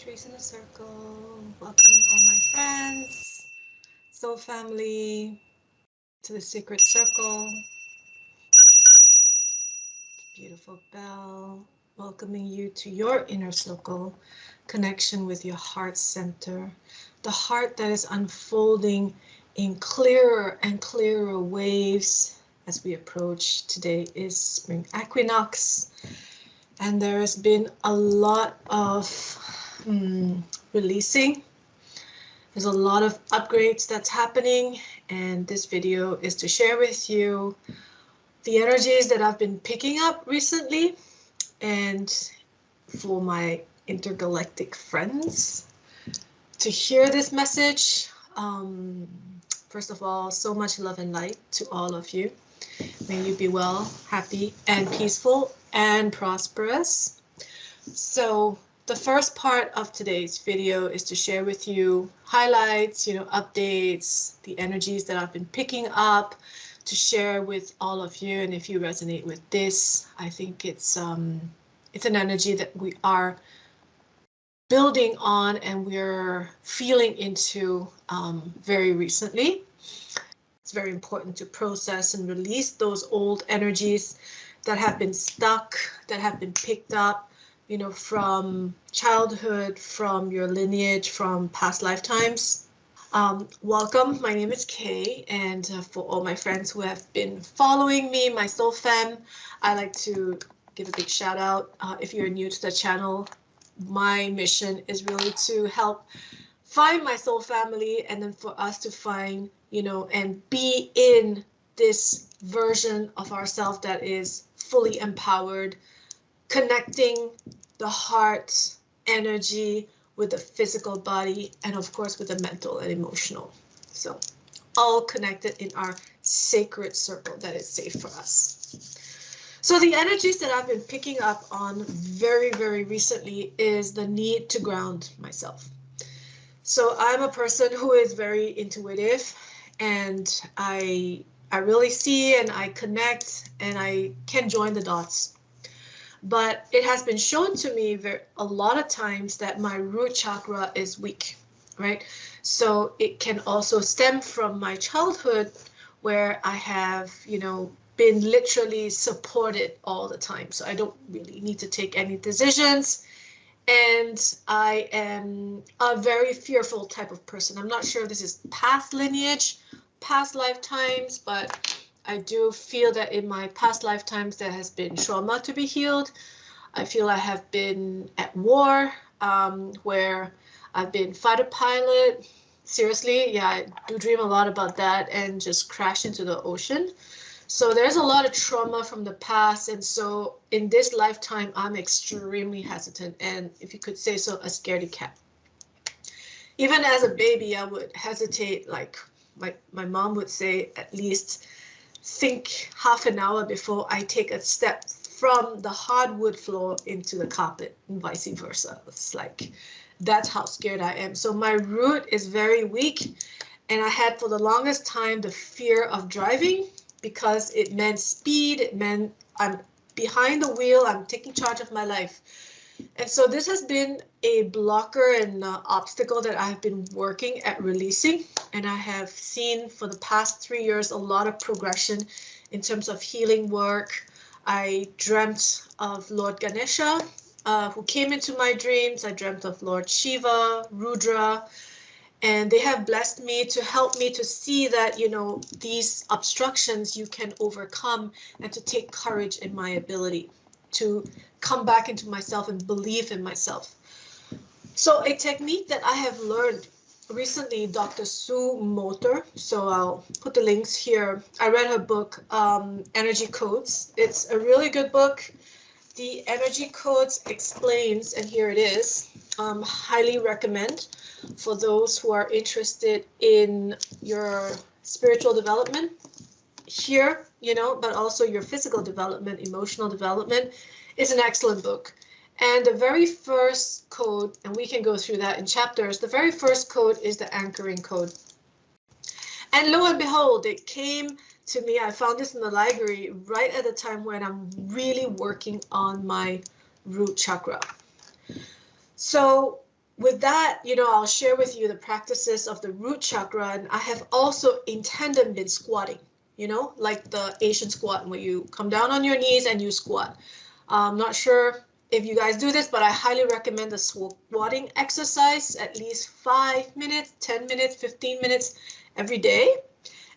Shri's in a circle, welcoming all my friends, soul family, to the sacred circle. Beautiful bell, welcoming you to your inner circle, connection with your heart center, the heart that is unfolding in clearer and clearer waves as we approach. Today is Spring Equinox, and there has been a lot of releasing. There's a lot of upgrades that's happening, and this video is to share with you the energies that I've been picking up recently, and for my intergalactic friends to hear this message. First of all, so much love and light to all of you. May you be well, happy, and peaceful, and prosperous. So the first part of today's video is to share with you highlights, updates, the energies that I've been picking up to share with all of you. And if you resonate with this, I think it's an energy that we are building on and we're feeling into very recently. It's very important to process and release those old energies that have been stuck, that have been picked up, from childhood, from your lineage, from past lifetimes. Welcome, my name is Kay, and for all my friends who have been following me, my soul fam, I like to give a big shout out. If you're new to the channel, my mission is really to help find my soul family, and then for us to find, and be in this version of ourselves that is fully empowered, connecting the heart energy with the physical body, and of course with the mental and emotional. So all connected in our sacred circle that is safe for us. So the energies that I've been picking up on very, very recently is the need to ground myself. So I'm a person who is very intuitive, and I really see and I connect and I can join the dots. But it has been shown to me a lot of times that my root chakra is weak, right? So it can also stem from my childhood, where I have, been literally supported all the time. So I don't really need to take any decisions. And I am a very fearful type of person. I'm not sure if this is past lineage, past lifetimes, but I do feel that in my past lifetimes there has been trauma to be healed. I feel I have been at war, where I've been fighter pilot. Seriously, yeah, I do dream a lot about that and just crash into the ocean. So there's a lot of trauma from the past. And so in this lifetime, I'm extremely hesitant. And if you could say so, a scaredy cat. Even as a baby, I would hesitate, like my mom would say, at least think half an hour before I take a step from the hardwood floor into the carpet and vice versa. It's like, that's how scared I am. So my root is very weak. And I had for the longest time the fear of driving, because it meant speed. It meant I'm behind the wheel. I'm taking charge of my life. And so this has been a blocker and obstacle that I've been working at releasing. And I have seen for the past 3 years a lot of progression in terms of healing work. I dreamt of Lord Ganesha, who came into my dreams. I dreamt of Lord Shiva, Rudra, and they have blessed me to help me to see that, these obstructions you can overcome, and to take courage in my ability to come back into myself and believe in myself. So a technique that I have learned recently, Dr. Sue Motor, so I'll put the links here. I read her book, Energy Codes. It's a really good book. The Energy Codes explains, and here it is, highly recommend for those who are interested in your spiritual development here, but also your physical development, emotional development. Is an excellent book. And the very first code, and we can go through that in chapters, the very first code is the anchoring code. And lo and behold, it came to me. I found this in the library right at the time when I'm really working on my root chakra. So with that, I'll share with you the practices of the root chakra, and I have also in tandem been squatting, like the Asian squat where you come down on your knees and you squat. I'm not sure if you guys do this, but I highly recommend the squatting exercise, at least 5 minutes, 10 minutes, 15 minutes every day.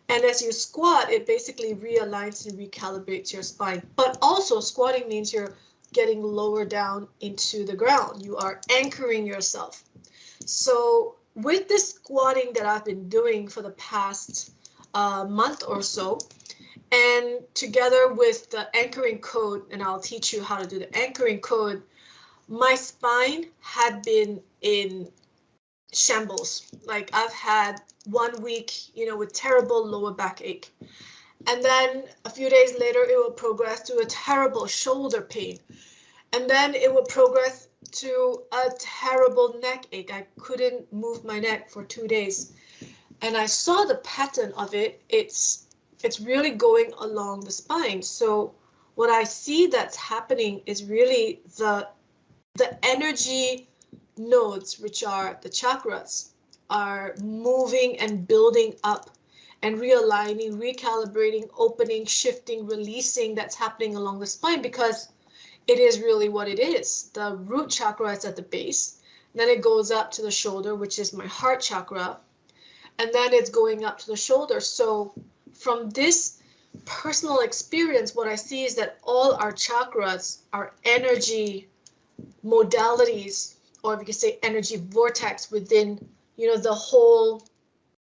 And as you squat, it basically realigns and recalibrates your spine. But also squatting means you're getting lower down into the ground. You are anchoring yourself. So with this squatting that I've been doing for the past month or so, and together with the anchoring code, and I'll teach you how to do the anchoring code, my spine had been in shambles. Like I've had 1 week, with terrible lower back ache. And then a few days later, it will progress to a terrible shoulder pain. And then it will progress to a terrible neck ache. I couldn't move my neck for 2 days. And I saw the pattern of it. It's really going along the spine. So what I see that's happening is really the energy nodes, which are the chakras, are moving and building up and realigning, recalibrating, opening, shifting, releasing. That's happening along the spine because it is really what it is. The root chakra is at the base. Then it goes up to the shoulder, which is my heart chakra. And then it's going up to the shoulder. So from this personal experience, what I see is that all our chakras, our energy modalities, or if you could say energy vortex within, the whole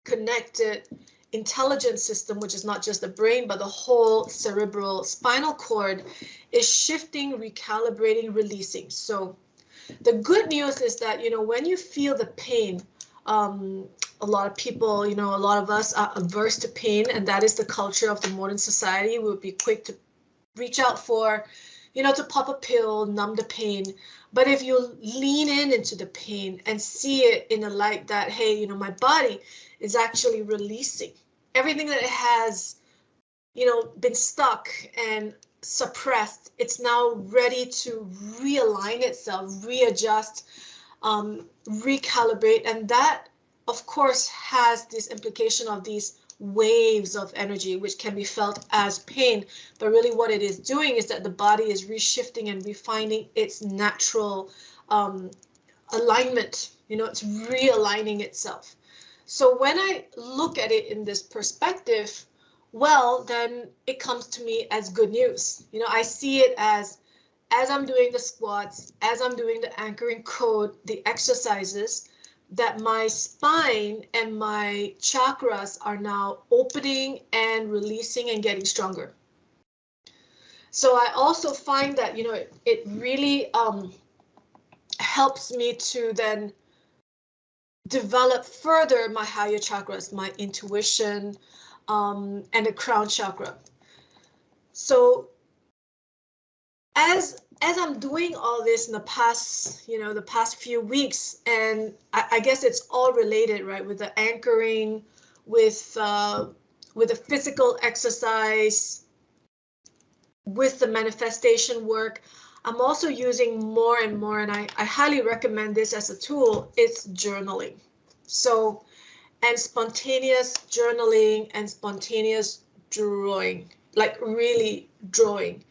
connected intelligence system, which is not just the brain, but the whole cerebral spinal cord, is shifting, recalibrating, releasing. So the good news is that, when you feel the pain, a lot of people, a lot of us are averse to pain, and that is the culture of the modern society. We'll be quick to reach out for, to pop a pill, numb the pain. But if you lean into the pain and see it in a light that, hey, my body is actually releasing everything that has, been stuck and suppressed, it's now ready to realign itself, readjust, recalibrate. And that, of course, has this implication of these waves of energy, which can be felt as pain. But really what it is doing is that the body is reshifting and refining its natural alignment. It's realigning itself. So when I look at it in this perspective, well, then it comes to me as good news. I see it as I'm doing the squats, as I'm doing the anchoring code, the exercises, that my spine and my chakras are now opening and releasing and getting stronger. So I also find that, it really helps me to then develop further my higher chakras, my intuition, and the crown chakra. So as I'm doing all this in the past few weeks, and I guess it's all related, right, with the anchoring, with the physical exercise, with the manifestation work, I'm also using more and more, and I highly recommend this as a tool, it's journaling. So, and spontaneous journaling and spontaneous drawing, like really drawing.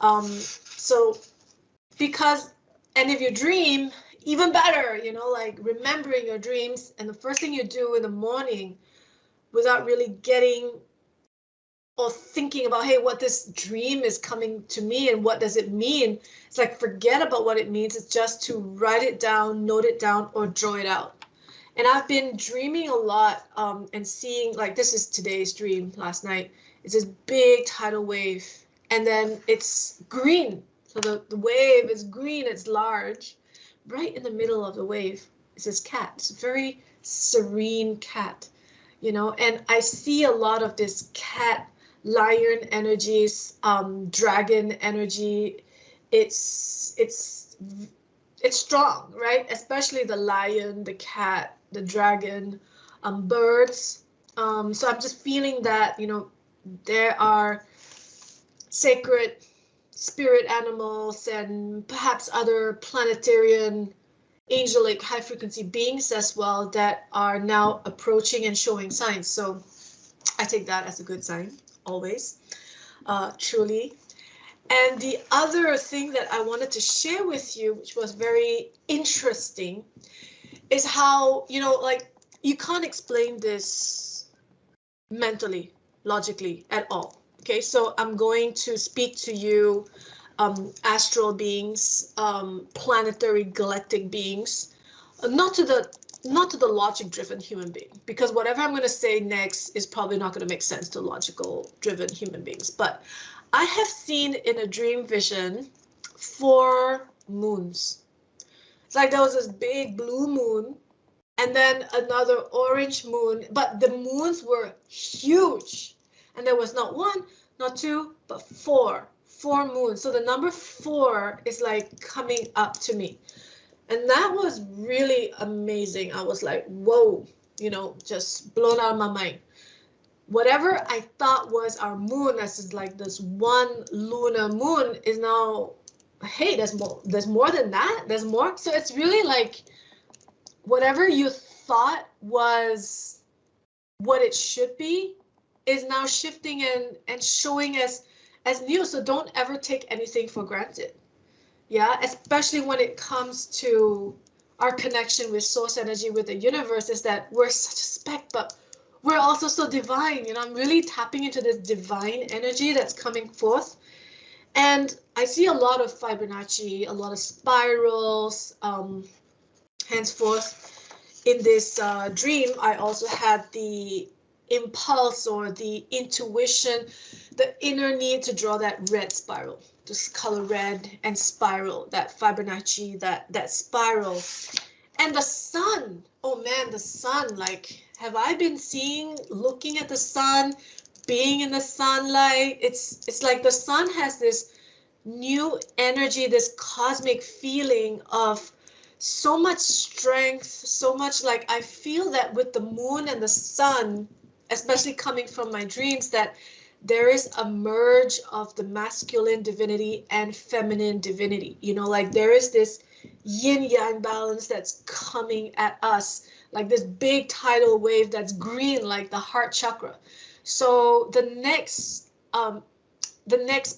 So because, and if you dream, even better, like remembering your dreams, and the first thing you do in the morning without really getting or thinking about, hey, what this dream is coming to me and what does it mean? It's like, forget about what it means. It's just to write it down, note it down, or draw it out. And I've been dreaming a lot and seeing, like, this is today's dream last night. It's this big tidal wave, and then it's green. So the wave is green, it's large. Right in the middle of the wave is this cat. It's a very serene cat, and I see a lot of this cat, lion energies, dragon energy. It's strong, right? Especially the lion, the cat, the dragon, birds. So I'm just feeling that, there are sacred spirit animals and perhaps other planetarian angelic high frequency beings as well that are now approaching and showing signs. So I take that as a good sign, always, truly. And the other thing that I wanted to share with you, which was very interesting, is how, like, you can't explain this mentally, logically at all. Okay, so I'm going to speak to you, astral beings, planetary galactic beings, not to the logic-driven human being, because whatever I'm going to say next is probably not going to make sense to logical-driven human beings. But I have seen in a dream vision 4 moons. It's like there was this big blue moon and then another orange moon, but the moons were huge. And there was not 1, not 2, but 4 moons. So the number 4 is like coming up to me. And that was really amazing. I was like, whoa, just blown out of my mind. Whatever I thought was our moon, as is like this one lunar moon, is now, hey, there's more than that. There's more. So it's really like whatever you thought was what it should be is now shifting and showing as new. So don't ever take anything for granted. Yeah, especially when it comes to our connection with source energy, with the universe, is that we're such a speck, but we're also so divine. I'm really tapping into this divine energy that's coming forth. And I see a lot of Fibonacci, a lot of spirals. Henceforth, in this dream, I also had the impulse or the intuition, the inner need to draw that red spiral. This color red and spiral, that Fibonacci, that spiral. And the sun, oh man, the sun, like, have I been looking at the sun, being in the sunlight? It's like the sun has this new energy, this cosmic feeling of so much strength, so much, like, I feel that with the moon and the sun, especially coming from my dreams, that there is a merge of the masculine divinity and feminine divinity. Like there is this yin yang balance that's coming at us, like this big tidal wave that's green, like the heart chakra. So the next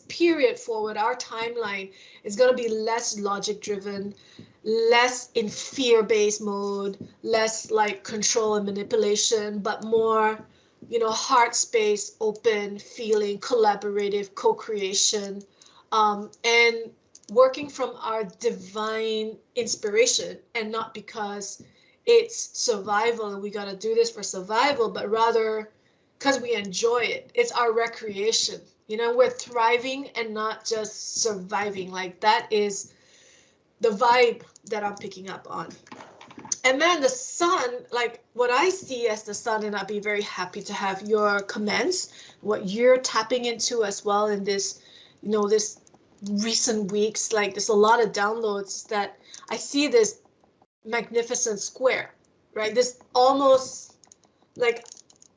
period forward, our timeline is going to be less logic driven, less in fear-based mode, less like control and manipulation, but more heart space, open, feeling, collaborative, co-creation, and working from our divine inspiration, and not because it's survival and we got to do this for survival, but rather because we enjoy it. It's our recreation. We're thriving and not just surviving. Like that is the vibe that I'm picking up on. And then the sun, like what I see as the sun, and I'd be very happy to have your comments, what you're tapping into as well in this, this recent weeks. Like there's a lot of downloads that I see this magnificent square, right? This almost like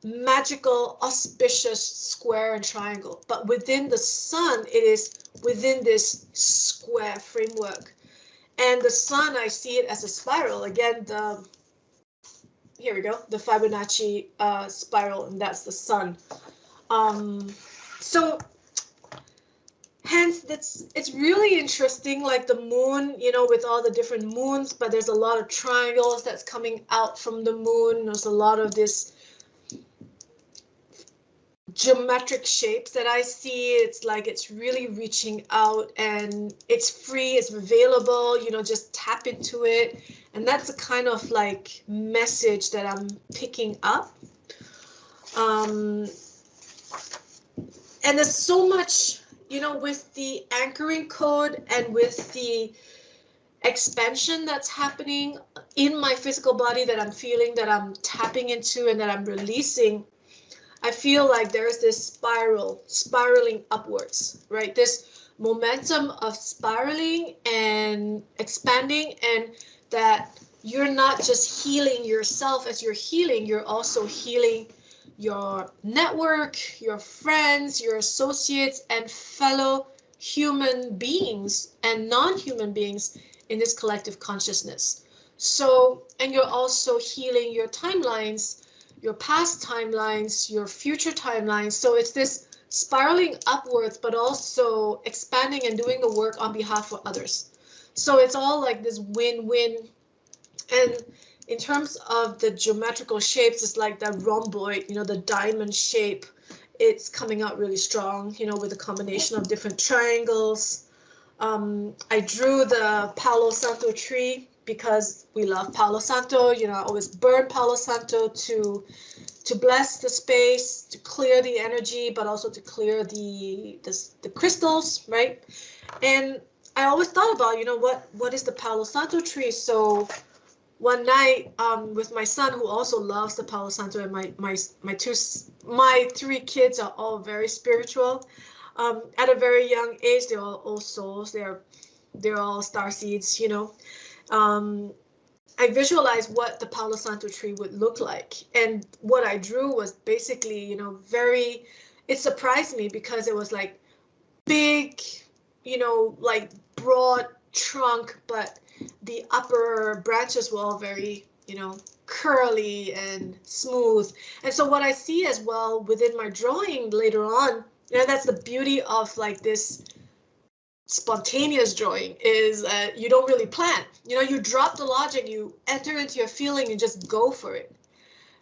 magical, auspicious square and triangle. But within the sun, it is within this square framework. And the sun, I see it as a spiral. Again, here we go, the Fibonacci spiral, and that's the sun. So hence, it's really interesting, like the moon, with all the different moons, but there's a lot of triangles that's coming out from the moon. There's a lot of this geometric shapes that I see. It's like it's really reaching out, and it's free, it's available, just tap into it. And that's the kind of like message that I'm picking up. And there's so much, with the anchoring code and with the expansion that's happening in my physical body that I'm feeling, that I'm tapping into, and that I'm releasing. I feel like there's this spiraling upwards, right? This momentum of spiraling and expanding, and that you're not just healing yourself as you're healing, you're also healing your network, your friends, your associates, and fellow human beings and non-human beings in this collective consciousness. So, and you're also healing your timelines, your past timelines, your future timelines. So it's this spiraling upwards, but also expanding and doing the work on behalf of others. So it's all like this win-win. And in terms of the geometrical shapes, it's like that rhomboid, the diamond shape. It's coming out really strong, with a combination of different triangles. I drew the Palo Santo tree because we love Palo Santo. I always burn Palo Santo to bless the space, to clear the energy, but also to clear the crystals, right? And I always thought about, what is the Palo Santo tree? So one night, with my son, who also loves the Palo Santo, and my three kids are all very spiritual. At a very young age, they're all souls. They're all star seeds. I visualized what the Palo Santo tree would look like, and what I drew was basically, it surprised me because it was like big, like broad trunk, but the upper branches were all very, curly and smooth. And so what I see as well within my drawing later on, that's the beauty of like this spontaneous drawing, is you don't really plan. You drop the logic, you enter into your feeling and just go for it.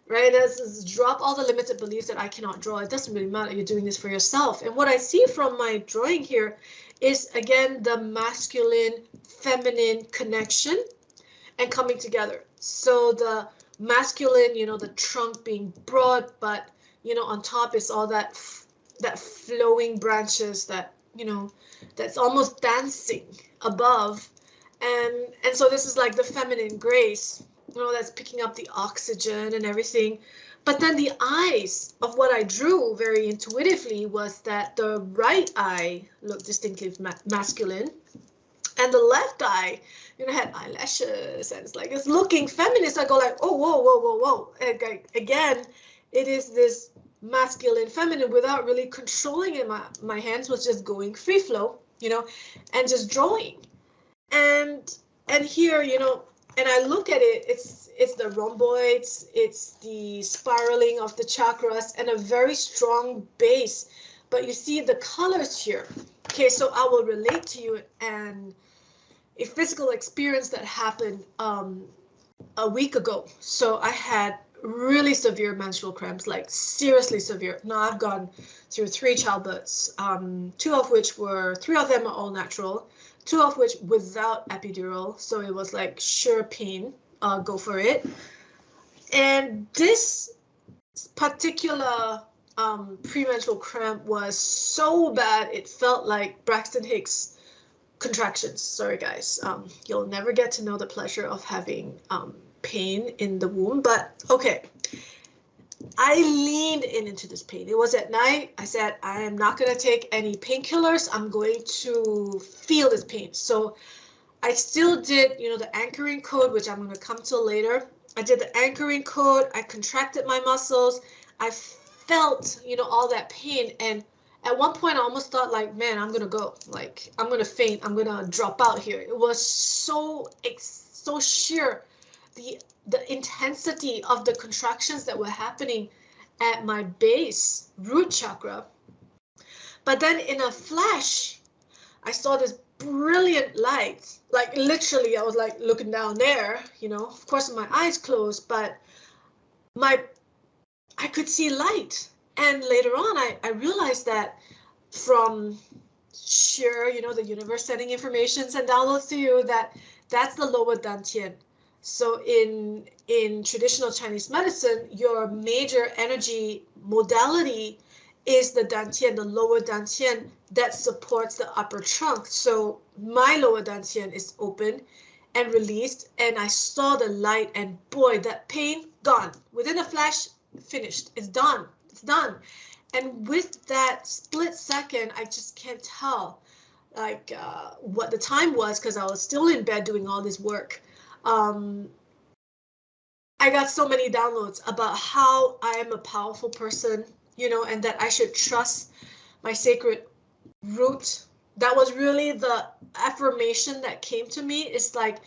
Right? That's drop all the limited beliefs that I cannot draw. It doesn't really matter. You're doing this for yourself. And what I see from my drawing here is, again, the masculine, feminine connection and coming together. So the masculine, the trunk being broad, but, on top is all that flowing branches that, that's almost dancing above. And so this is like the feminine grace, that's picking up the oxygen and everything. But then the eyes of what I drew very intuitively was that the right eye looked distinctly masculine, and the left eye, had eyelashes, and it's looking feminist. I go like, oh, whoa. And again, it is this masculine, feminine without really controlling it. My hands was just going free flow, and just drawing. And here, and I look at it, it's the rhomboids, it's the spiraling of the chakras, and a very strong base. But you see the colors here. Okay, so I will relate to you and a physical experience that happened a week ago. So I had really severe menstrual cramps, like seriously severe. Now I've gone through 3 childbirths, 3 of them are all natural, 2 of which without epidural. So it was like sure pain, go for it. And this particular premenstrual cramp was so bad, it felt like Braxton Hicks contractions. Sorry guys, you'll never get to know the pleasure of having pain in the womb, but okay. I leaned into this pain. It was at night. I said, I am not going to take any painkillers. I'm going to feel this pain. So I still did, the anchoring code, which I'm going to come to later. I did the anchoring code. I contracted my muscles. I felt, all that pain. And at one point I almost thought like, man, I'm going to go. Like, I'm going to faint. I'm going to drop out here. It was so sheer. The intensity of the contractions that were happening at my base root chakra. But then in a flash, I saw this brilliant light. Like literally, I was like looking down there, of course my eyes closed, but I could see light. And later on, I realized that from sheer, the universe sending informations and downloads to you, that's the lower dantian. So in traditional Chinese medicine, your major energy modality is the dantian, the lower dantian that supports the upper trunk. So my lower dantian is open and released, and I saw the light, and boy, that pain gone. Within a flash, finished. It's done. It's done. And with that split second, I just can't tell like what the time was because I was still in bed doing all this work. I got so many downloads about how I am a powerful person, and that I should trust my sacred root. That was really the affirmation that came to me. It's like,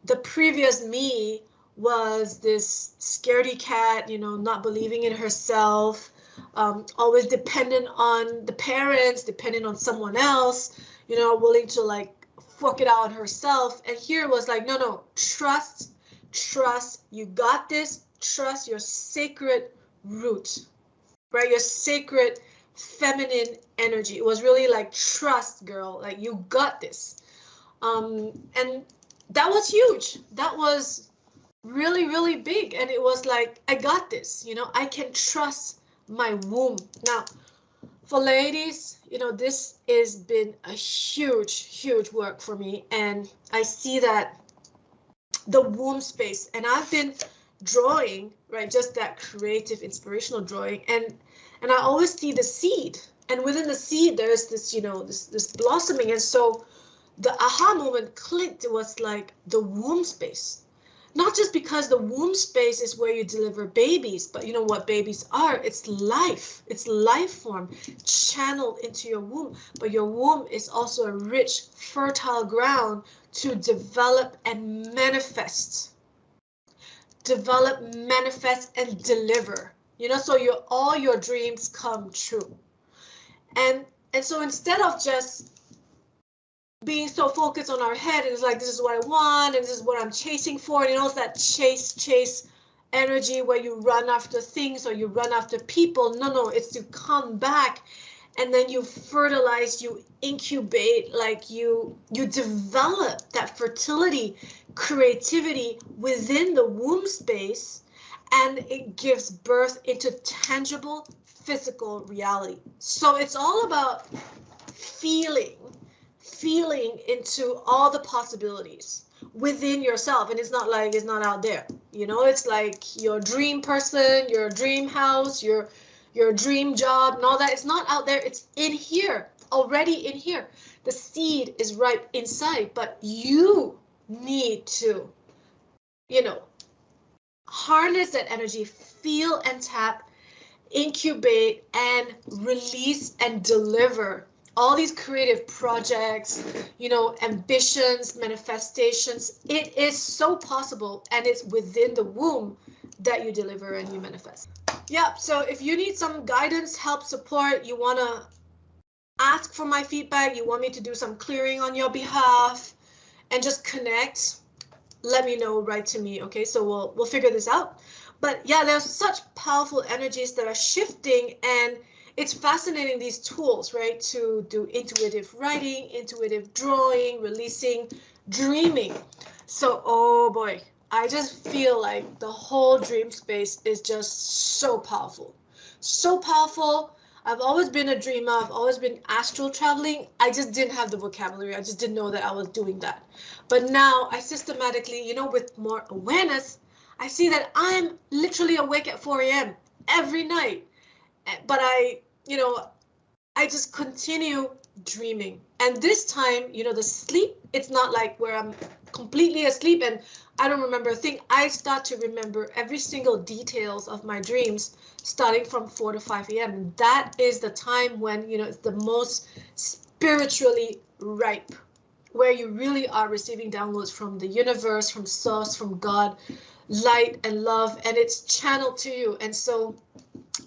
the previous me was this scaredy cat, you know, not believing in herself, always dependent on the parents, dependent on someone else, you know, willing to like fork it out on herself. And here was like, no, no, trust, you got this, trust your sacred root, right? Your sacred feminine energy. It was really like, trust, girl, like you got this. And that was huge. That was really, really big. And it was like, I got this, you know, I can trust my womb. Now, for ladies, you know, this has been a huge, huge work for me. And I see that the womb space, and I've been drawing, right, just that creative, inspirational drawing. And I always see the seed. And within the seed, there's this, you know, this blossoming. And so the aha moment clicked. It was like the womb space. Not just because the womb space is where you deliver babies, but you know what babies are? It's life. It's life form channeled into your womb. But your womb is also a rich, fertile ground to develop and manifest. Develop, manifest, and deliver. You know, so all your dreams come true. And so instead of just being so focused on our head, and it's like, this is what I want, and this is what I'm chasing for, and you know, it's that chase energy where you run after things or you run after people. No, it's to come back, and then you fertilize, you incubate, like you develop that fertility, creativity within the womb space, and it gives birth into tangible physical reality. So it's all about feeling into all the possibilities within yourself. And it's not like it's not out there, you know, it's like your dream person, your dream house, your dream job and all that. It's not out there, it's in here, already in here. The seed is right inside, but you need to, you know, harness that energy, feel and tap, incubate and release and deliver all these creative projects, you know, ambitions, manifestations. It is so possible, and it's within the womb that you deliver and you manifest. Yeah, so if you need some guidance, help, support, you want to ask for my feedback, you want me to do some clearing on your behalf and just connect, let me know, write to me, okay? So we'll figure this out. But yeah, there's such powerful energies that are shifting, and it's fascinating, these tools, right? To do intuitive writing, intuitive drawing, releasing, dreaming. So, oh boy, I just feel like the whole dream space is just so powerful. So powerful. I've always been a dreamer. I've always been astral traveling. I just didn't have the vocabulary. I just didn't know that I was doing that. But now I systematically, you know, with more awareness, I see that I'm literally awake at 4 a.m. every night. But I just continue dreaming. And this time, you know, the sleep, it's not like where I'm completely asleep and I don't remember a thing. I start to remember every single details of my dreams starting from 4 to 5 a.m. And that is the time when, you know, it's the most spiritually ripe, where you really are receiving downloads from the universe, from source, from God, light and love, and it's channeled to you. And so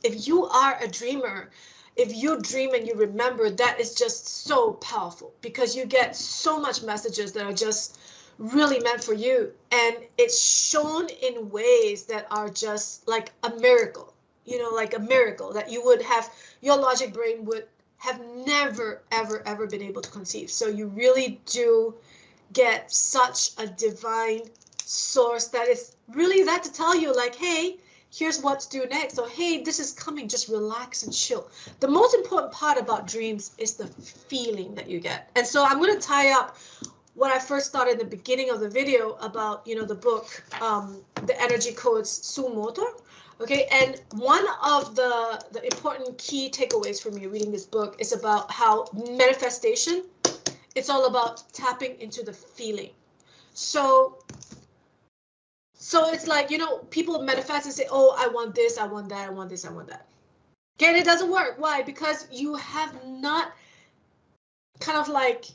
if you are a dreamer, if you dream and you remember, that is just so powerful, because you get so much messages that are just really meant for you. And it's shown in ways that are just like a miracle, you know, like a miracle that you would have, your logic brain would have never, ever been able to conceive. So you really do get such a divine source that is really that to tell you like, hey, here's what to do next. So, hey, this is coming, just relax and chill. The most important part about dreams is the feeling that you get. And so I'm going to tie up what I first started in the beginning of the video about, you know, the book, the energy codes Sumoto. Okay, and one of the important key takeaways for me reading this book is about how manifestation, it's all about tapping into the feeling. So it's like, you know, people manifest and say, oh, I want this, I want that, I want this, I want that. Okay, and it doesn't work. Why? Because you have not kind of like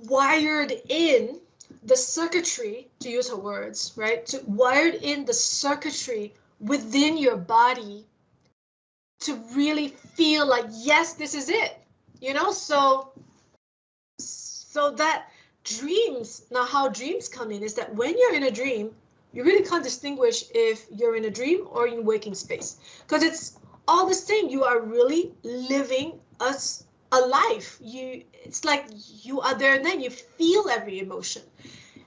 wired in the circuitry, to use her words, right? Wired in the circuitry within your body to really feel like, yes, this is it, you know? So that dreams, now how dreams come in is that when you're in a dream, you really can't distinguish if you're in a dream or in waking space, because it's all the same. You are really living a life. It's like you are there, and then you feel every emotion.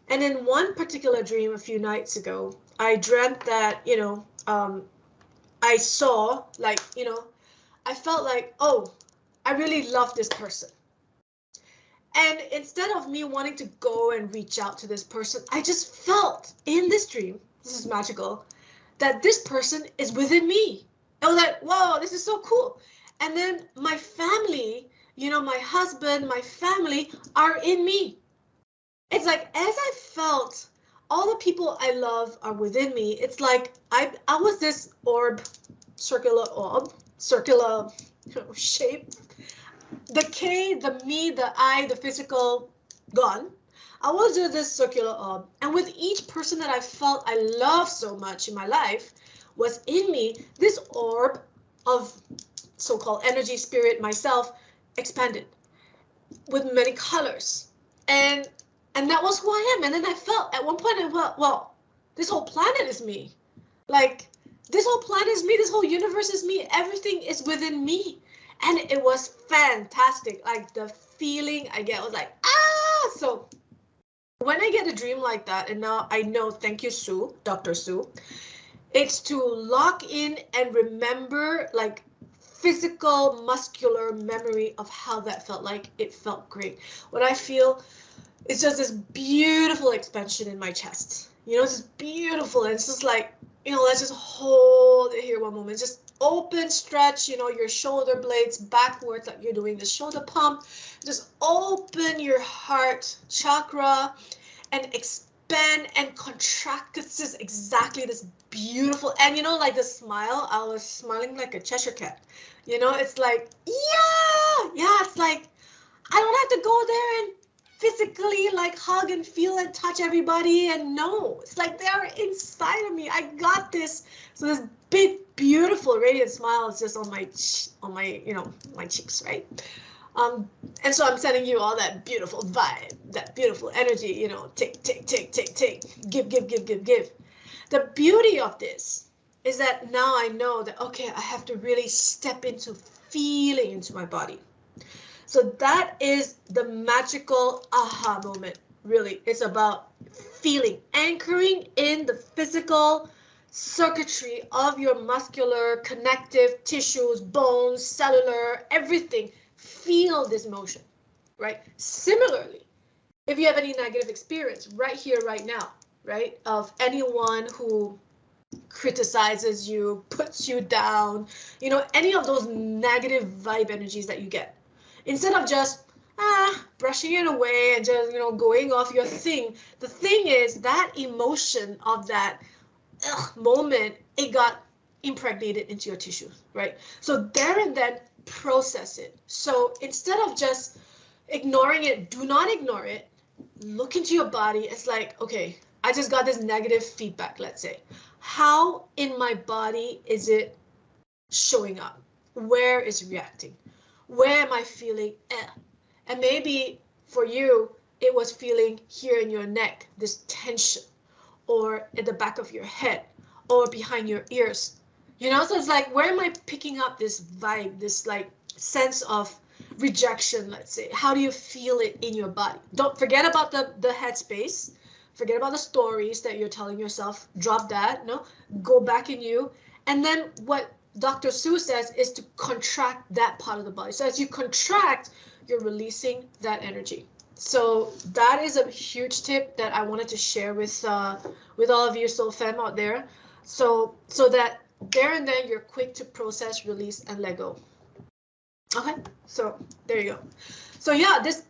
And in one particular dream a few nights ago, I dreamt that, I saw, like, I felt like, oh, I really love this person. And instead of me wanting to go and reach out to this person, I just felt in this dream, this is magical, that this person is within me. I was like, whoa, this is so cool. And then my family, my husband, my family are in me. It's like, as I felt all the people I love are within me, it's like I was this circular shape. The K, the me, the I, the physical, gone. I was just this circular orb. And with each person that I felt I love so much in my life was in me, this orb of so-called energy, spirit, myself, expanded with many colors. And that was who I am. And then I felt at one point, I felt, well, this whole planet is me. Like, this whole planet is me. This whole universe is me. Everything is within me. And it was fantastic. Like, the feeling I get was like, ah! So when I get a dream like that, and now I know, thank you, Sue, Dr. Sue, it's to lock in and remember, like, physical, muscular memory of how that felt. Like, it felt great. What I feel is just this beautiful expansion in my chest. It's just beautiful. And it's just like, let's just hold it here one moment. Just open, stretch, your shoulder blades backwards, like you're doing the shoulder pump. Just open your heart chakra and expand and contract. It's just exactly this beautiful, and like the smile, I was smiling like a Cheshire cat. It's like, yeah, it's like, I don't have to go there and physically like hug and feel and touch everybody, and no, it's like they're inside of me. I got this. So this big, beautiful, radiant smile is just on my my cheeks, right? And so I'm sending you all that beautiful vibe, that beautiful energy, take, give. The beauty of this is that now I know that, okay, I have to really step into feeling into my body. So that is the magical aha moment, really. It's about feeling, anchoring in the physical circuitry of your muscular, connective tissues, bones, cellular, everything. Feel this motion, right? Similarly, if you have any negative experience right here, right now, right, of anyone who criticizes you, puts you down, any of those negative vibe energies that you get, instead of just brushing it away and just going off your thing, the thing is that emotion of that moment, it got impregnated into your tissue, right? So there and then process it. So instead of just ignoring it, do not ignore it. Look into your body. It's like, okay, I just got this negative feedback, let's say. How in my body is it showing up? Where is it reacting? Where am I feeling? And maybe for you, it was feeling here in your neck, this tension, or at the back of your head, or behind your ears. So it's like, where am I picking up this vibe, this like sense of rejection, let's say? How do you feel it in your body? Don't forget about the headspace. Forget about the stories that you're telling yourself. Drop that, go back in you. And then what Dr. Sue says is to contract that part of the body. So as you contract, you're releasing that energy. So that is a huge tip that I wanted to share with all of you soul fam out there. So that there and then you're quick to process, release, and let go. Okay, so there you go. So yeah, this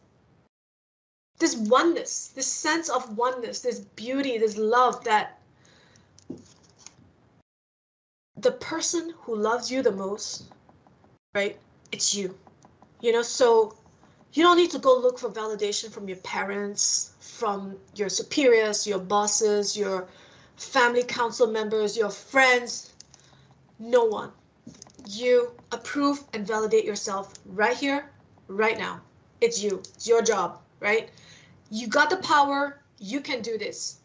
oneness, this sense of oneness, this beauty, this love, that the person who loves you the most, right? It's you. So You don't need to go look for validation from your parents, from your superiors, your bosses, your family council members, your friends. No one. You approve and validate yourself right here, right now. It's you. It's your job, right? You got the power. You can do this.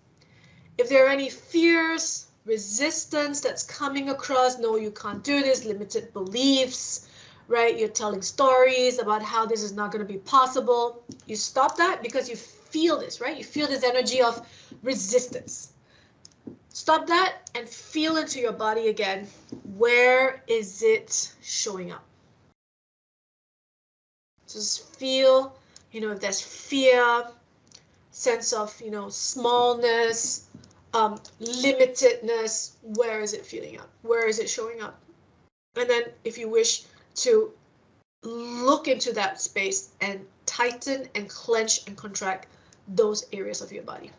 If there are any fears, resistance that's coming across, no, you can't do this, limited beliefs, right? You're telling stories about how this is not going to be possible. You stop that because you feel this, right? You feel this energy of resistance. Stop that and feel into your body again. Where is it showing up? Just feel, if there's fear, sense of, smallness, limitedness, where is it feeling up? Where is it showing up? And then if you wish to look into that space and tighten and clench and contract those areas of your body.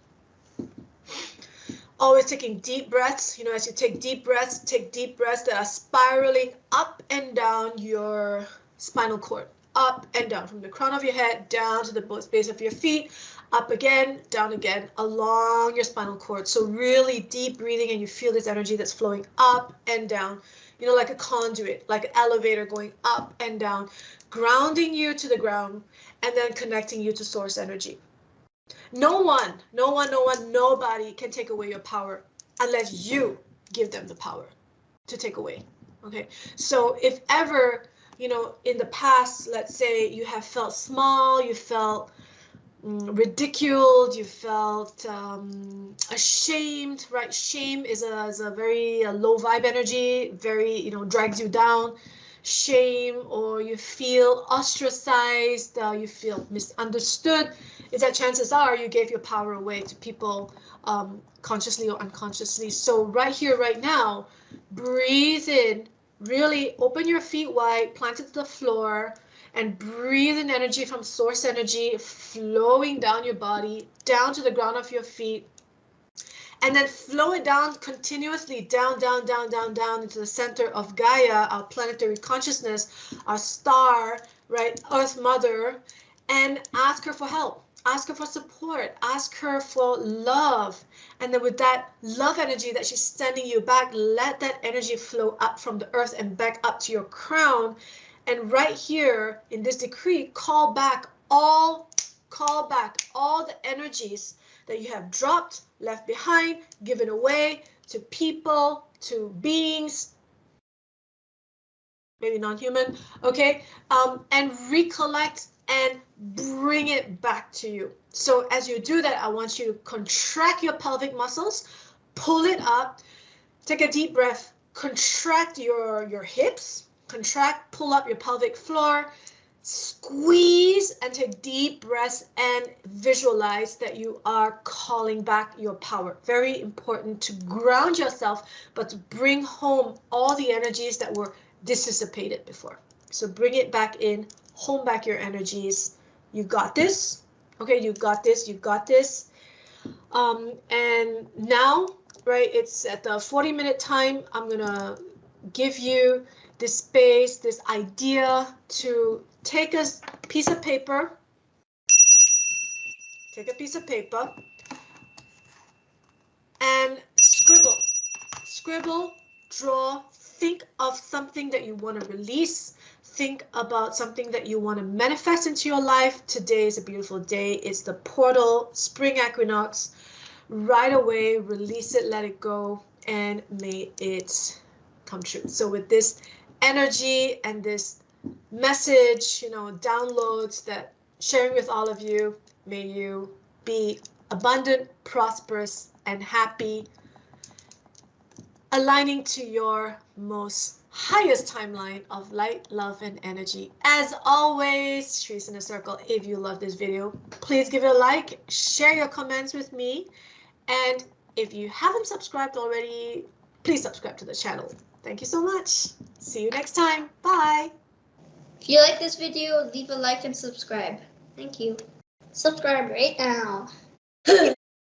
Always taking deep breaths. As you take deep breaths that are spiraling up and down your spinal cord. Up and down from the crown of your head down to the base of your feet, up again, down again, along your spinal cord. So really deep breathing, and you feel this energy that's flowing up and down, like a conduit, like an elevator going up and down, grounding you to the ground, and then connecting you to source energy. Nobody can take away your power unless you give them the power to take away. Okay, so if ever, in the past, let's say you have felt small, you felt ridiculed, you felt ashamed, right? Shame is a very low vibe energy, very, drags you down. Shame, or you feel ostracized, you feel misunderstood, is that chances are you gave your power away to people consciously or unconsciously. So right here, right now, breathe in. Really open your feet wide, plant it to the floor, and breathe in energy from source energy flowing down your body, down to the ground of your feet. And then flow it down continuously, down into the center of Gaia, our planetary consciousness, our star, right, Earth Mother, and ask her for help. Ask her for support. Ask her for love. And then with that love energy that she's sending you back, let that energy flow up from the earth and back up to your crown. And right here in this decree, call back all the energies that you have dropped, left behind, given away to people, to beings, maybe non-human, okay, and recollect and bring it back to you. So as you do that, I want you to contract your pelvic muscles, pull it up, take a deep breath, contract your hips, contract, pull up your pelvic floor, squeeze and take deep breaths and visualize that you are calling back your power. Very important to ground yourself, but to bring home all the energies that were dissipated before. So bring it back in, home back your energies. You got this. Okay, you got this, you got this. And now, right, it's at the 40-minute time. I'm gonna give you this space, this idea to take a piece of paper, and scribble, draw, think of something that you want to release, think about something that you want to manifest into your life. Today is a beautiful day. It's the portal, Spring Equinox. Right away, release it, let it go, and may it come true. So with this energy and this message, downloads that sharing with all of you, may you be abundant, prosperous, and happy, aligning to your most highest timeline of light, love, and energy. As always, Shri's in a circle. If you love this video, please give it a like, share your comments with me, and if you haven't subscribed already, please subscribe to the channel. Thank you so much. See you next time. Bye. If you like this video, leave a like and subscribe. Thank you. Subscribe right now.